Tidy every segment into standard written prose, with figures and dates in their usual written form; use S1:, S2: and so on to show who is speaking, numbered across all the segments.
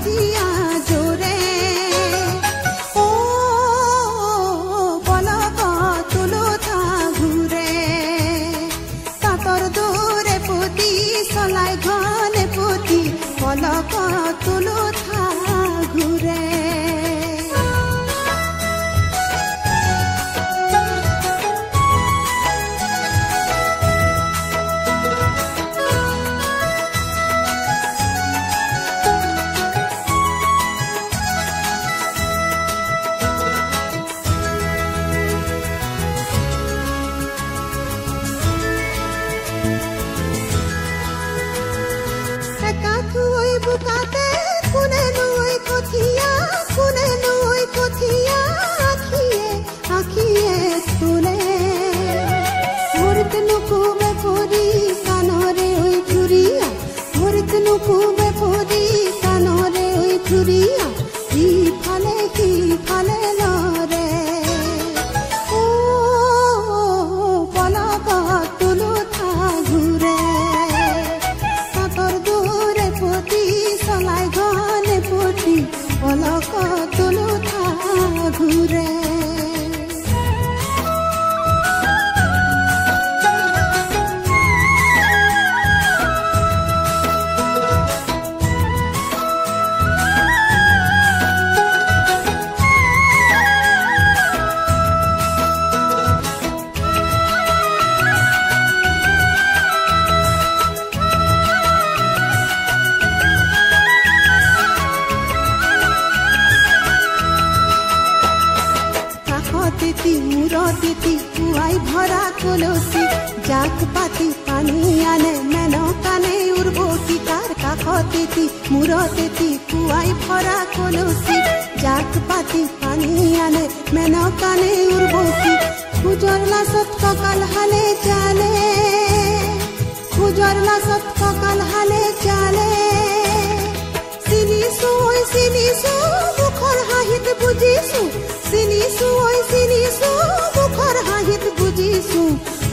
S1: कथिया जोरे ओ पलक तुलो था घुरे तातर दूरे पोती सलाई घने पोती पलक तुलो था घुरे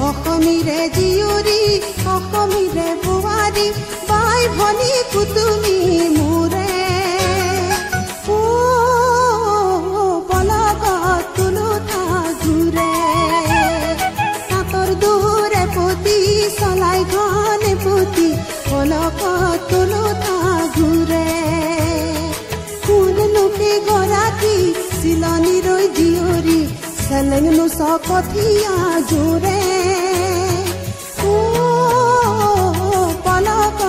S1: অসমীৰে জীয়ৰী অসমীৰে বোৱাৰী বাই ভনী কুতুমী মোৰে ও পলক তুলো থা ঘুৰে তাতৰ দূৰে পতি চলাই ঘনে পতি পলক তুলো থা ঘুৰে কোন লোকে গৰাকী চিলনীৰ জীয়ৰী চেলেংনো কঠিয়া জোৰে ও পলক